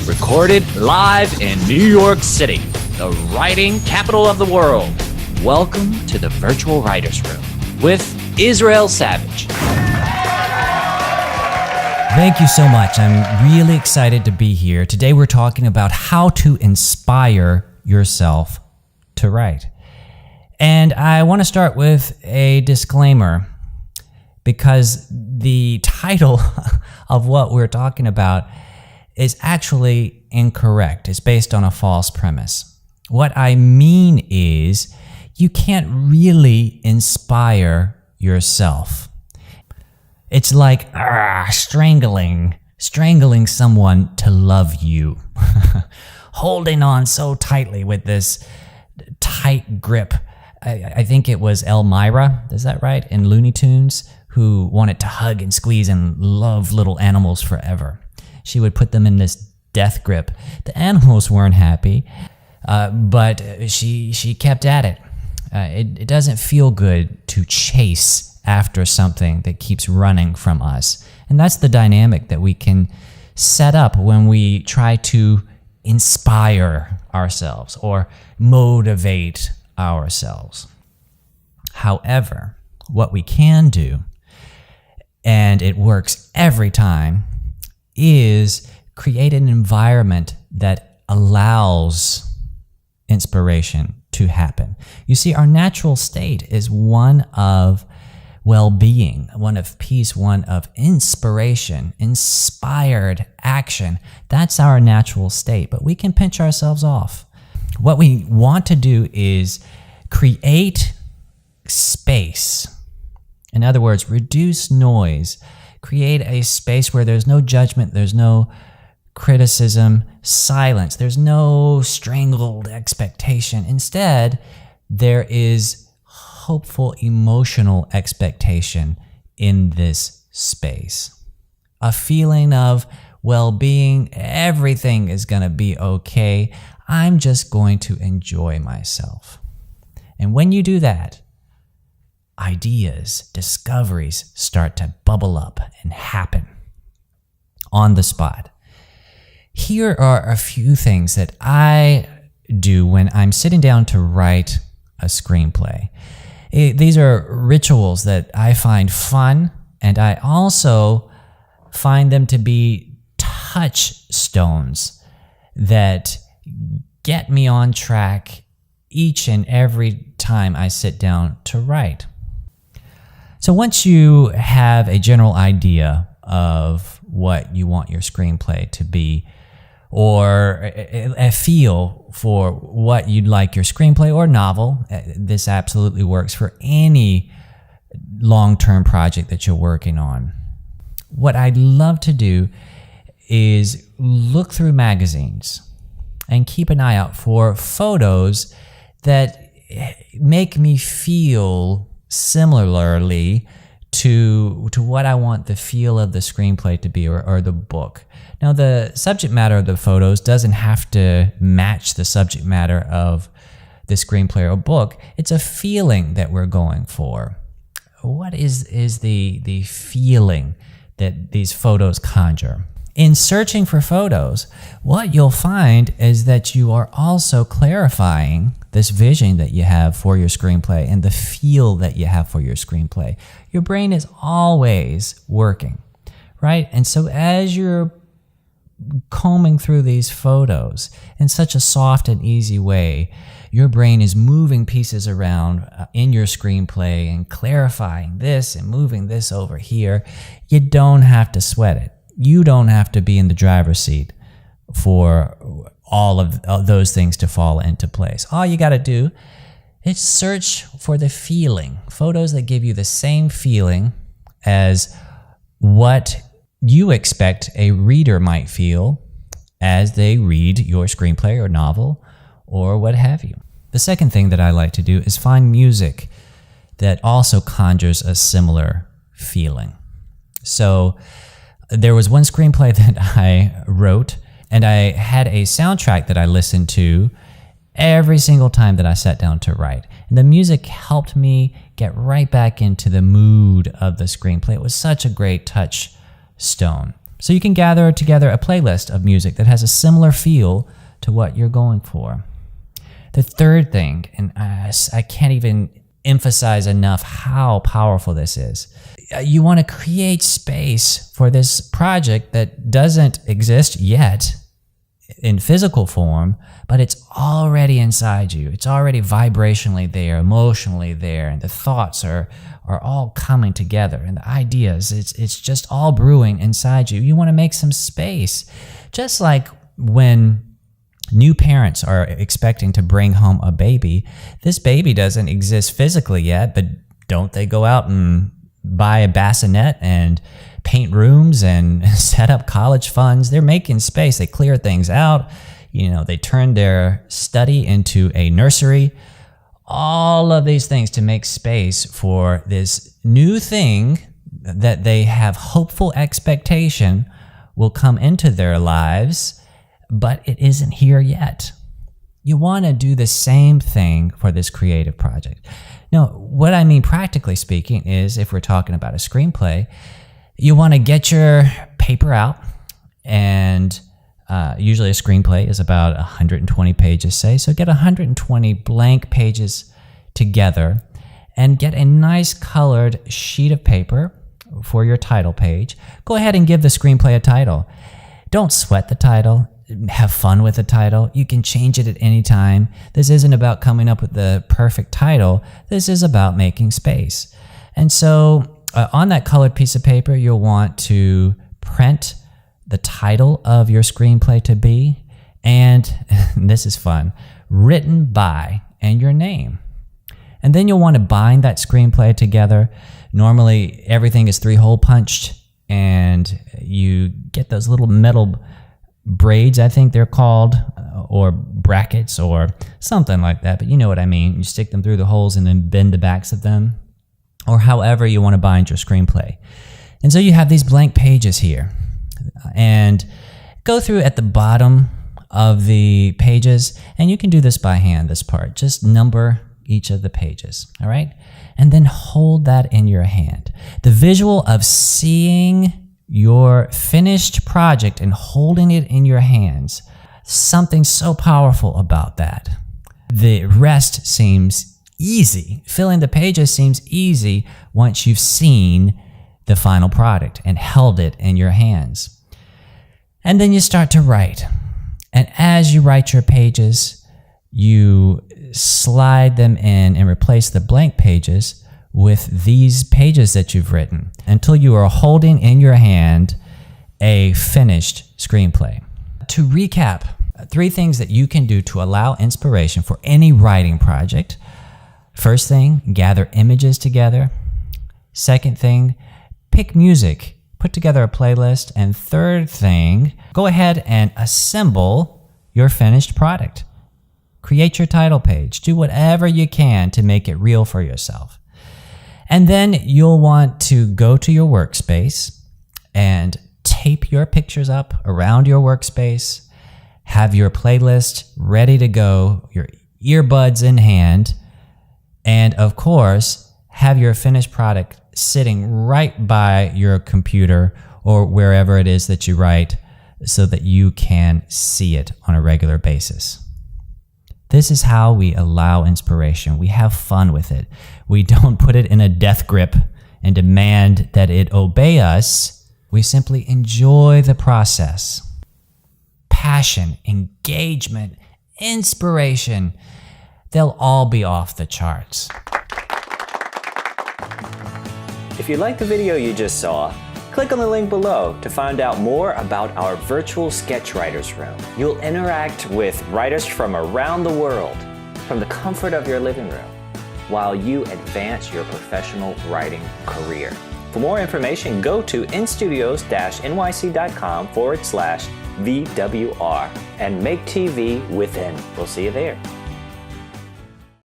Recorded live in New York City, the writing capital of the world. Welcome to the Virtual Writers Room with Israel Savage. Thank you so much. I'm really excited to be here. Today we're talking about how to inspire yourself to write. And I want to start with a disclaimer because the title of what we're talking about is actually incorrect. It's based on a false premise. What I mean is you can't really inspire yourself. It's like strangling someone to love you. Holding on so tightly with this tight grip. I think it was Elmira, is that right? In Looney Tunes, who wanted to hug and squeeze and love little animals forever. She would put them in this death grip. The animals weren't happy, but she kept at it. It doesn't feel good to chase after something that keeps running from us. And that's the dynamic that we can set up when we try to inspire ourselves or motivate ourselves. However, what we can do, and it works every time, is create an environment that allows inspiration to happen. You see, our natural state is one of well-being, one of peace, one of inspiration, inspired action. That's our natural state, but we can pinch ourselves off. What we want to do is create space. In other words, reduce noise. Create a space where there's no judgment, there's no criticism, silence, there's no strangled expectation. Instead, there is hopeful emotional expectation in this space. A feeling of well-being, everything is going to be okay. I'm just going to enjoy myself. And when you do that, ideas, discoveries start to bubble up and happen on the spot. Here are a few things that I do when I'm sitting down to write a screenplay. These are rituals that I find fun, and I also find them to be touchstones that get me on track each and every time I sit down to write. So once you have a general idea of what you want your screenplay to be, or a feel for what you'd like your screenplay or novel, this absolutely works for any long-term project that you're working on. What I'd love to do is look through magazines and keep an eye out for photos that make me feel similarly to what I want the feel of the screenplay to be or the book. Now, the subject matter of the photos doesn't have to match the subject matter of the screenplay or book. It's a feeling that we're going for. What is the feeling that these photos conjure? In searching for photos, what you'll find is that you are also clarifying this vision that you have for your screenplay and the feel that you have for your screenplay. Your brain is always working, right? And so as you're combing through these photos in such a soft and easy way, your brain is moving pieces around in your screenplay and clarifying this and moving this over here. You don't have to sweat it. You don't have to be in the driver's seat for all of those things to fall into place. All you got to do is search for the feeling. Photos that give you the same feeling as what you expect a reader might feel as they read your screenplay or novel or what have you. The second thing that I like to do is find music that also conjures a similar feeling. So there was one screenplay that I wrote, and I had a soundtrack that I listened to every single time that I sat down to write. And the music helped me get right back into the mood of the screenplay. It was such a great touchstone. So you can gather together a playlist of music that has a similar feel to what you're going for. The third thing, and I can't even emphasize enough how powerful this is, you want to create space for this project that doesn't exist yet in physical form, but it's already inside you. It's already vibrationally there, emotionally there, and the thoughts are all coming together, and the ideas, it's just all brewing inside you. You want to make some space. Just like when new parents are expecting to bring home a baby, this baby doesn't exist physically yet, but don't they go out and buy a bassinet and paint rooms and set up college funds? They're making space. They clear things out. They turn their study into a nursery. All of these things to make space for this new thing that they have hopeful expectation will come into their lives, but it isn't here yet. You want to do the same thing for this creative project. Now, what I mean practically speaking is, if we're talking about a screenplay, you want to get your paper out, and usually a screenplay is about 120 pages, say. So get 120 blank pages together and get a nice colored sheet of paper for your title page. Go ahead and give the screenplay a title. Don't sweat the title. Have fun with the title. You can change it at any time. This isn't about coming up with the perfect title. This is about making space. And so on that colored piece of paper, you'll want to print the title of your screenplay to be, and this is fun, written by, and your name. And then you'll want to bind that screenplay together. Normally, everything is 3-hole punched, and you get those little metal braids, I think they're called, or brackets or something like that, but you know what I mean. You stick them through the holes and then bend the backs of them, or however you want to bind your screenplay. And so you have these blank pages here, and go through at the bottom of the pages, and you can do this by hand, this part. Just number each of the pages, all right? And then hold that in your hand. The visual of seeing your finished project and holding it in your hands, something so powerful about that. The rest seems easy. Filling the pages seems easy once you've seen the final product and held it in your hands. And then you start to write. And as you write your pages, you slide them in and replace the blank pages with these pages that you've written until you are holding in your hand a finished screenplay. To recap, 3 things that you can do to allow inspiration for any writing project. First thing, gather images together. Second thing, pick music, put together a playlist. And third thing, go ahead and assemble your finished product. Create your title page. Do whatever you can to make it real for yourself. And then you'll want to go to your workspace and tape your pictures up around your workspace, have your playlist ready to go, your earbuds in hand, and of course, have your finished product sitting right by your computer or wherever it is that you write so that you can see it on a regular basis. This is how we allow inspiration. We have fun with it. We don't put it in a death grip and demand that it obey us. We simply enjoy the process. Passion, engagement, inspiration, they'll all be off the charts. If you liked the video you just saw, click on the link below to find out more about our virtual sketch writers room. You'll interact with writers from around the world from the comfort of your living room while you advance your professional writing career. For more information, go to instudios-nyc.com/VWR and MakeTVwithIN. We'll see you there.